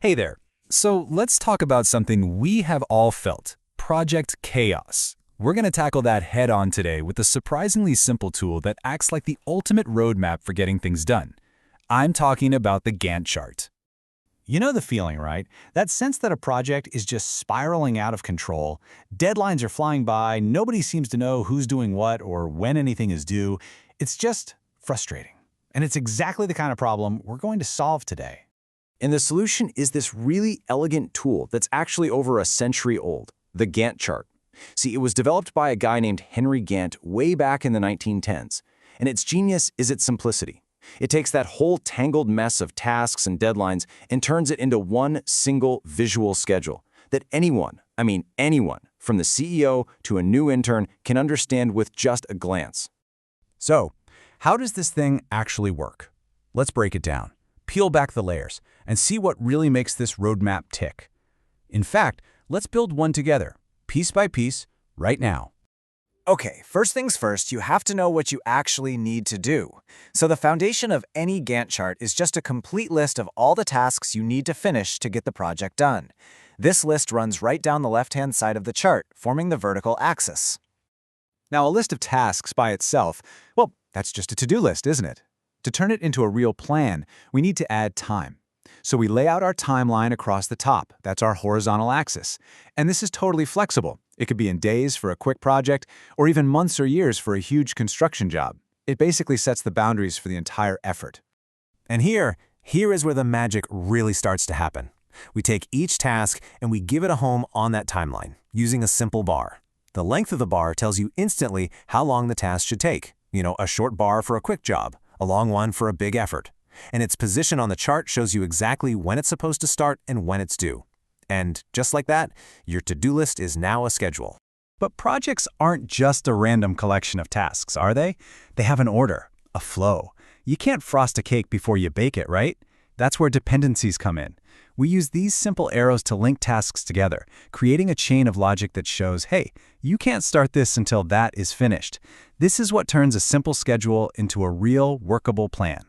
Hey there. So let's talk about something we have all felt, Project Chaos. We're going to tackle that head-on today with a surprisingly simple tool that acts like the ultimate roadmap for getting things done. I'm talking about the Gantt chart. You know the feeling, right? That sense that a project is just spiraling out of control. Deadlines are flying by, nobody seems to know who's doing what or when anything is due. It's just frustrating. And it's exactly the kind of problem we're going to solve today. And the solution is this really elegant tool that's actually over a century old, the Gantt chart. See, it was developed by a guy named Henry Gantt way back in the 1910s, and its genius is its simplicity. It takes that whole tangled mess of tasks and deadlines and turns it into one single visual schedule that anyone, from the CEO to a new intern, can understand with just a glance. So, how does this thing actually work? Let's break it down, peel back the layers, and see what really makes this roadmap tick. In fact, let's build one together, piece by piece, right now. Okay, first things first, you have to know what you actually need to do. So the foundation of any Gantt chart is just a complete list of all the tasks you need to finish to get the project done. This list runs right down the left-hand side of the chart, forming the vertical axis. Now, a list of tasks by itself, well, that's just a to-do list, isn't it? To turn it into a real plan, we need to add time. So we lay out our timeline across the top. That's our horizontal axis. And this is totally flexible. It could be in days for a quick project, or even months or years for a huge construction job. It basically sets the boundaries for the entire effort. And here is where the magic really starts to happen. We take each task and we give it a home on that timeline, using a simple bar. The length of the bar tells you instantly how long the task should take. A short bar for a quick job, a long one for a big effort. And its position on the chart shows you exactly when it's supposed to start and when it's due. And just like that, your to-do list is now a schedule. But projects aren't just a random collection of tasks, are they? They have an order, a flow. You can't frost a cake before you bake it, right? That's where dependencies come in. We use these simple arrows to link tasks together, creating a chain of logic that shows, hey, you can't start this until that is finished. This is what turns a simple schedule into a real, workable plan.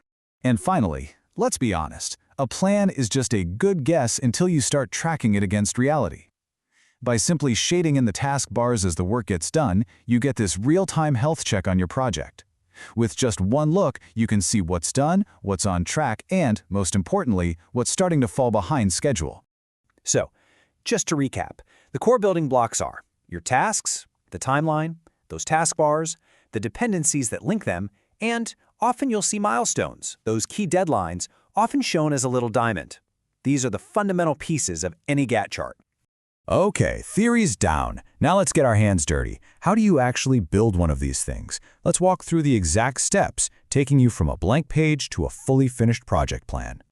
And finally, let's be honest, a plan is just a good guess until you start tracking it against reality. By simply shading in the task bars as the work gets done, you get this real-time health check on your project. With just one look, you can see what's done, what's on track, and, most importantly, what's starting to fall behind schedule. So, just to recap, the core building blocks are your tasks, the timeline, those task bars, the dependencies that link them, and often you'll see milestones, those key deadlines, often shown as a little diamond. These are the fundamental pieces of any Gantt chart. Okay, theory's down. Now let's get our hands dirty. How do you actually build one of these things? Let's walk through the exact steps, taking you from a blank page to a fully finished project plan.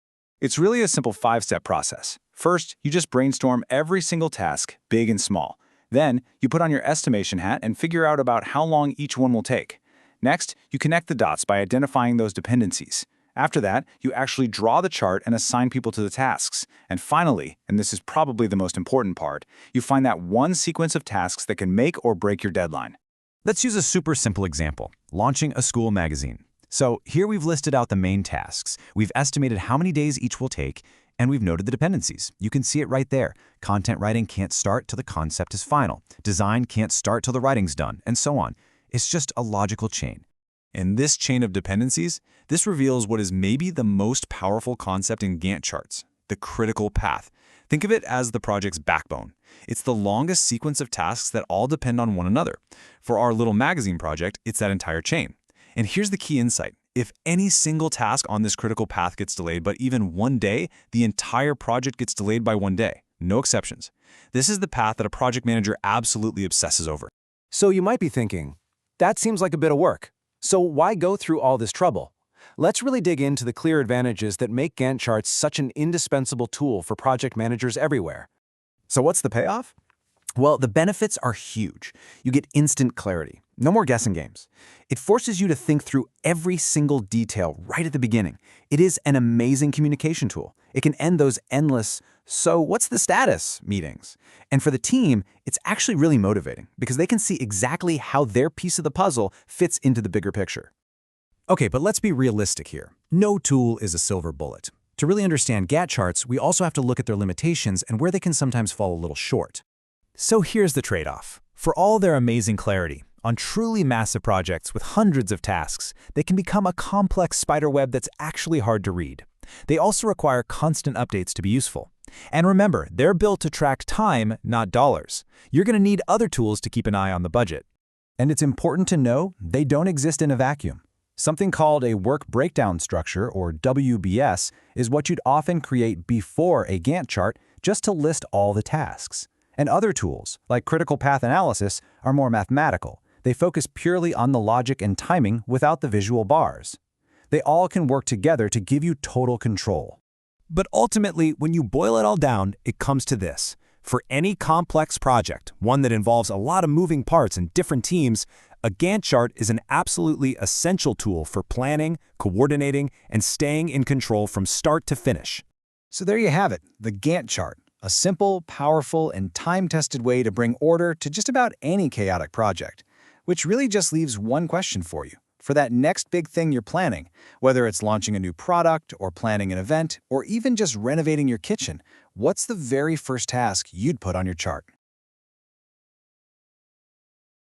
It's really a simple 5-step process. First, you just brainstorm every single task, big and small. Then, you put on your estimation hat and figure out about how long each one will take. Next, you connect the dots by identifying those dependencies. After that, you actually draw the chart and assign people to the tasks. And finally, and this is probably the most important part, you find that one sequence of tasks that can make or break your deadline. Let's use a super simple example, launching a school magazine. So here we've listed out the main tasks, we've estimated how many days each will take, and we've noted the dependencies. You can see it right there. Content writing can't start till the concept is final. Design can't start till the writing's done, and so on. It's just a logical chain. In this chain of dependencies, this reveals what is maybe the most powerful concept in Gantt charts, the critical path. Think of it as the project's backbone. It's the longest sequence of tasks that all depend on one another. For our little magazine project, it's that entire chain. And here's the key insight. If any single task on this critical path gets delayed by even one day, the entire project gets delayed by one day. No exceptions. This is the path that a project manager absolutely obsesses over. So you might be thinking, that seems like a bit of work. So why go through all this trouble? Let's really dig into the clear advantages that make Gantt charts such an indispensable tool for project managers everywhere. So what's the payoff? Well, the benefits are huge. You get instant clarity. No more guessing games. It forces you to think through every single detail right at the beginning. It is an amazing communication tool. It can end those endless, "So what's the status?" meetings. And for the team, it's actually really motivating because they can see exactly how their piece of the puzzle fits into the bigger picture. Okay, but let's be realistic here. No tool is a silver bullet. To really understand Gantt charts, we also have to look at their limitations and where they can sometimes fall a little short. So here's the trade-off. For all their amazing clarity, on truly massive projects with hundreds of tasks, they can become a complex spiderweb that's actually hard to read. They also require constant updates to be useful. And remember, they're built to track time, not dollars. You're going to need other tools to keep an eye on the budget. And it's important to know they don't exist in a vacuum. Something called a work breakdown structure, or WBS, is what you'd often create before a Gantt chart just to list all the tasks. And other tools, like critical path analysis, are more mathematical. They focus purely on the logic and timing without the visual bars. They all can work together to give you total control. But ultimately, when you boil it all down, it comes to this. For any complex project, one that involves a lot of moving parts and different teams, a Gantt chart is an absolutely essential tool for planning, coordinating, and staying in control from start to finish. So there you have it, the Gantt chart, a simple, powerful, and time-tested way to bring order to just about any chaotic project, which really just leaves one question for you. For that next big thing you're planning, whether it's launching a new product or planning an event or even just renovating your kitchen, what's the very first task you'd put on your chart?